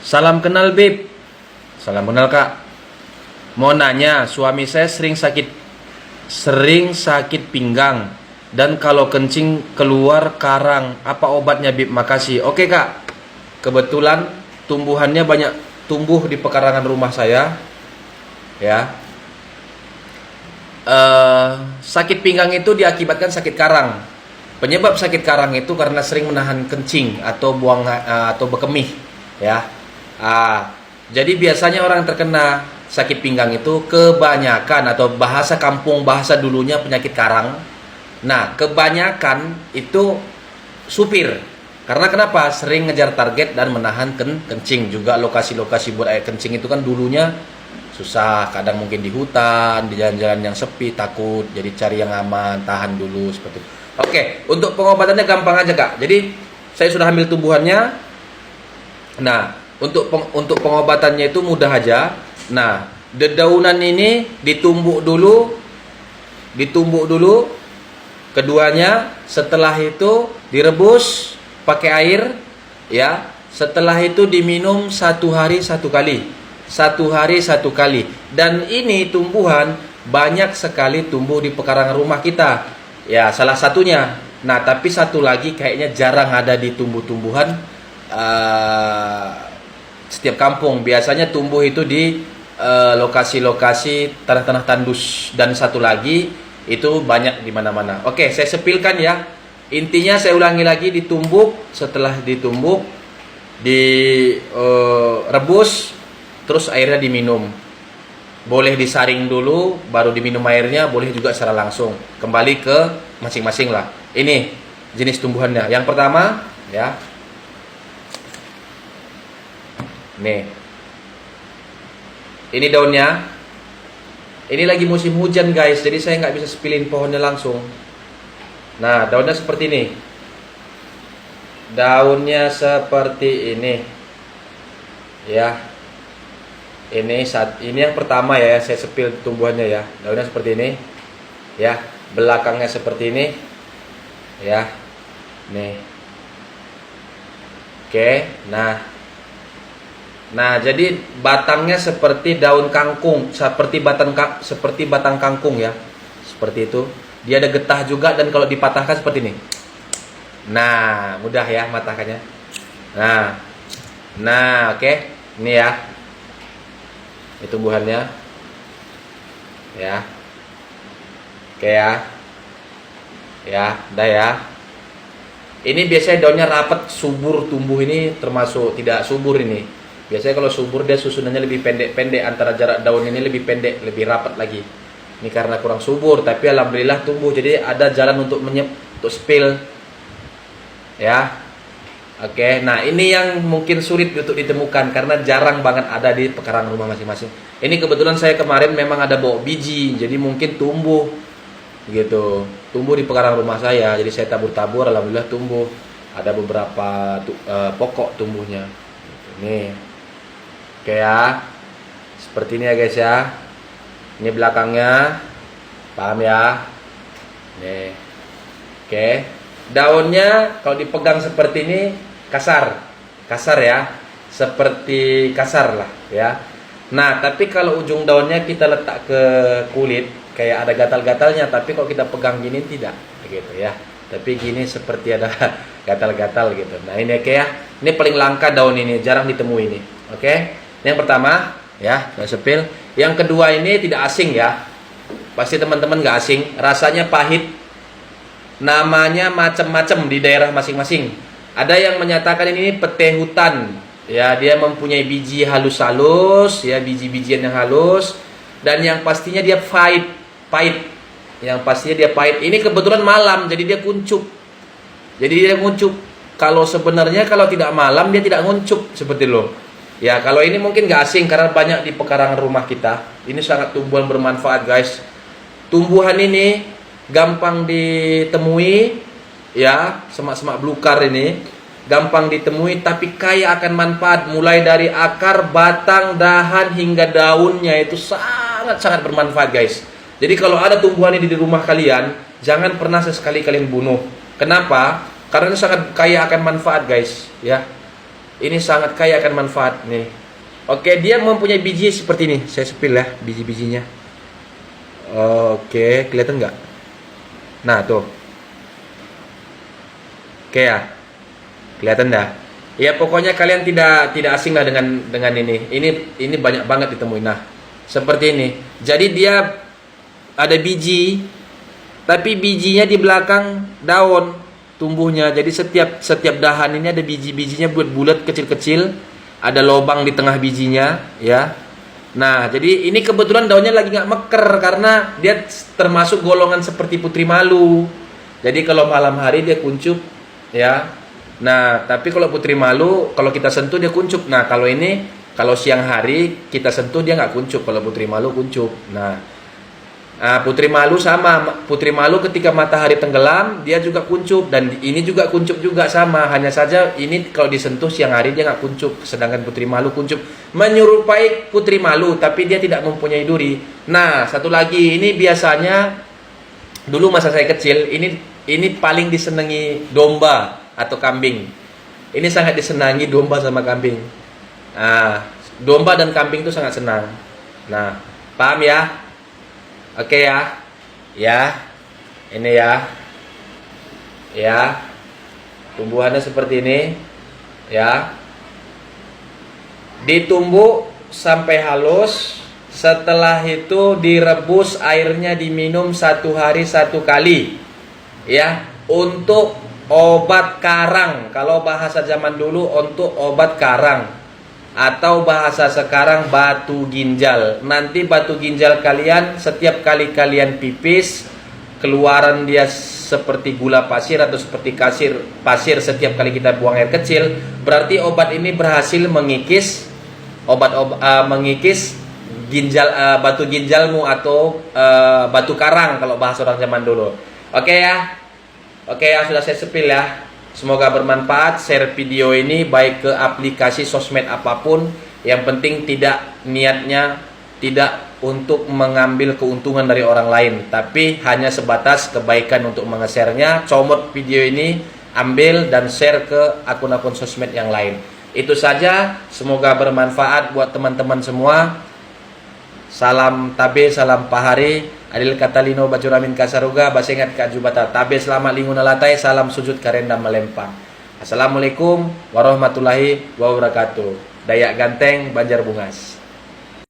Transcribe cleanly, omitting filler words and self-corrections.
Salam kenal Bib. Salam kenal Kak. Mau nanya, suami saya sering sakit pinggang dan kalau kencing keluar karang. Apa obatnya Bib? Makasih. Oke Kak. Kebetulan tumbuhannya banyak tumbuh di pekarangan rumah saya. Ya. Sakit pinggang itu diakibatkan sakit karang. Penyebab sakit karang itu karena sering menahan kencing atau buang atau berkemih, ya. Jadi biasanya orang terkena sakit pinggang itu kebanyakan atau bahasa kampung bahasa dulunya penyakit karang. Nah, kebanyakan itu supir. Karena kenapa? Sering ngejar target dan menahan kencing. Juga lokasi-lokasi buat air kencing itu kan dulunya susah, kadang mungkin di hutan, di jalan-jalan yang sepi, takut, jadi cari yang aman, tahan dulu seperti itu. Oke, untuk pengobatannya gampang aja Kak. Jadi saya sudah ambil tumbuhannya. Nah, untuk pengobatannya itu mudah aja. Nah, dedaunan ini ditumbuk dulu, keduanya. Setelah itu direbus pakai air, ya. Setelah itu diminum 1 hari 1 kali. 1 hari 1 kali. Dan ini tumbuhan banyak sekali tumbuh di pekarangan rumah kita. Ya, salah satunya. Nah, tapi satu lagi kayaknya jarang ada di tumbuh-tumbuhan setiap kampung. Biasanya tumbuh itu di lokasi-lokasi tanah-tanah tandus. Dan satu lagi itu banyak di mana-mana. Oke, saya sepilkan ya. Intinya saya ulangi lagi, ditumbuk. Setelah ditumbuk, direbus. Terus airnya diminum. Boleh disaring dulu, baru diminum airnya. Boleh juga secara langsung. Kembali ke masing-masing lah. Ini jenis tumbuhannya. Yang pertama, ya. Nih. Ini daunnya. Ini lagi musim hujan guys. Jadi saya nggak bisa sepilin pohonnya langsung. Nah, daunnya seperti ini. Daunnya seperti ini. Ya. Ini yang pertama ya, saya sepil tumbuhannya ya. Daunnya seperti ini. Ya, belakangnya seperti ini. Ya. Nih. Oke, nah, jadi batangnya seperti daun kangkung, seperti batang kangkung ya. Seperti itu. Dia ada getah juga dan kalau dipatahkan seperti ini. Nah, mudah ya matahkannya. Nah, oke. Ini ya. Ini tumbuhannya. Ya. Oke ya. Ya, udah ya. Ini biasanya daunnya rapat, subur tumbuh ini termasuk tidak subur ini. Biasanya kalau subur dia susunannya lebih pendek-pendek, antara jarak daun ini lebih pendek, lebih rapat lagi. Ini karena kurang subur, tapi alhamdulillah tumbuh. Jadi ada jalan untuk untuk spill. Ya. Oke, nah ini yang mungkin sulit untuk ditemukan karena jarang banget ada di pekarangan rumah masing-masing. Ini kebetulan saya kemarin memang ada bawa biji, jadi mungkin tumbuh gitu. Tumbuh di pekarangan rumah saya, jadi saya tabur-tabur, alhamdulillah tumbuh. Ada beberapa pokok tumbuhnya. Nih, oke ya, seperti ini ya guys ya. Ini belakangnya, paham ya? Nih, oke. Daunnya kalau dipegang seperti ini kasar ya, seperti kasar lah ya. Nah, tapi kalau ujung daunnya kita letak ke kulit, kayak ada gatal-gatalnya, tapi kalau kita pegang gini tidak, gitu ya. Tapi gini seperti ada gatal-gatal gitu. Nah, ini oke ya. Ini paling langka daun ini, jarang ditemui ini. Oke. Ini yang pertama ya, saya sepil. Yang kedua ini tidak asing ya. Pasti teman-teman nggak asing, rasanya pahit. Namanya macam-macam di daerah masing-masing. Ada yang menyatakan ini pete hutan. Ya, dia mempunyai biji halus-halus, ya, biji-bijian yang halus, dan yang pastinya dia pahit. Yang pastinya dia pahit. Ini kebetulan malam, jadi dia kuncup. Kalau sebenarnya kalau tidak malam dia tidak nguncup seperti lo. Ya, kalau ini mungkin nggak asing karena banyak di pekarangan rumah kita. Ini sangat tumbuhan bermanfaat, guys. Tumbuhan ini gampang ditemui, ya, semak-semak belukar ini gampang ditemui, tapi kaya akan manfaat mulai dari akar, batang, dahan hingga daunnya itu sangat-sangat bermanfaat, guys. Jadi kalau ada tumbuhan ini di rumah kalian, jangan pernah sesekali kalian bunuh. Kenapa? Karena itu sangat kaya akan manfaat, guys, ya. Ini sangat kaya akan manfaat nih. Oke, dia mempunyai biji seperti ini. Saya sepil ya biji-bijinya. Oke, kelihatan nggak? Nah tuh. Oke ya, kelihatan dah. Ya pokoknya kalian tidak asing lah dengan ini. Ini banyak banget ditemuin. Nah, seperti ini. Jadi dia ada biji, tapi bijinya di belakang daun tumbuhnya. Jadi setiap dahan ini ada biji-bijinya bulat kecil-kecil, ada lubang di tengah bijinya, ya. Nah, jadi ini kebetulan daunnya lagi nggak meker karena dia termasuk golongan seperti putri malu. Jadi kalau malam hari dia kuncup, ya. Nah, tapi kalau putri malu kalau kita sentuh dia kuncup. Nah, kalau siang hari kita sentuh dia nggak kuncup. Kalau putri malu kuncup. Nah, putri malu sama. Putri malu ketika matahari tenggelam dia juga kuncup, dan ini juga kuncup juga sama. Hanya saja ini kalau disentuh siang hari dia nggak kuncup, sedangkan putri malu kuncup. Menyerupai putri malu tapi dia tidak mempunyai duri. Nah, satu lagi ini biasanya dulu masa saya kecil ini paling disenangi domba atau kambing. Ini sangat disenangi domba sama kambing. Nah, domba dan kambing itu sangat senang. Nah, paham ya? Oke ya. Ya. Ini ya. Ya. Tumbuhannya seperti ini. Ya. Ditumbuk sampai halus. Setelah itu direbus, airnya diminum 1 hari 1 kali. Ya, untuk obat karang. Kalau bahasa zaman dulu untuk obat karang, atau bahasa sekarang batu ginjal. Nanti batu ginjal kalian setiap kali kalian pipis, keluaran dia seperti gula pasir atau seperti pasir setiap kali kita buang air kecil, berarti obat ini berhasil mengikis mengikis ginjal, batu ginjalmu atau batu karang kalau bahasa orang zaman dulu. Oke ya. Oke ya, sudah saya sepil ya. Semoga bermanfaat. Share video ini baik ke aplikasi sosmed apapun. Yang penting niatnya tidak untuk mengambil keuntungan dari orang lain, tapi hanya sebatas kebaikan untuk menge-share-nya. Comot video ini, ambil dan share ke akun-akun sosmed yang lain. Itu saja. Semoga bermanfaat buat teman-teman semua. Salam tabe, salam pahari. Adil Katalino Bacuramin Kasaruga Basengat Kajubata Tabe selamat linguna latai, salam sujud karenda melempang. Assalamualaikum warahmatullahi wabarakatuh. Dayak Ganteng, Banjarbungas.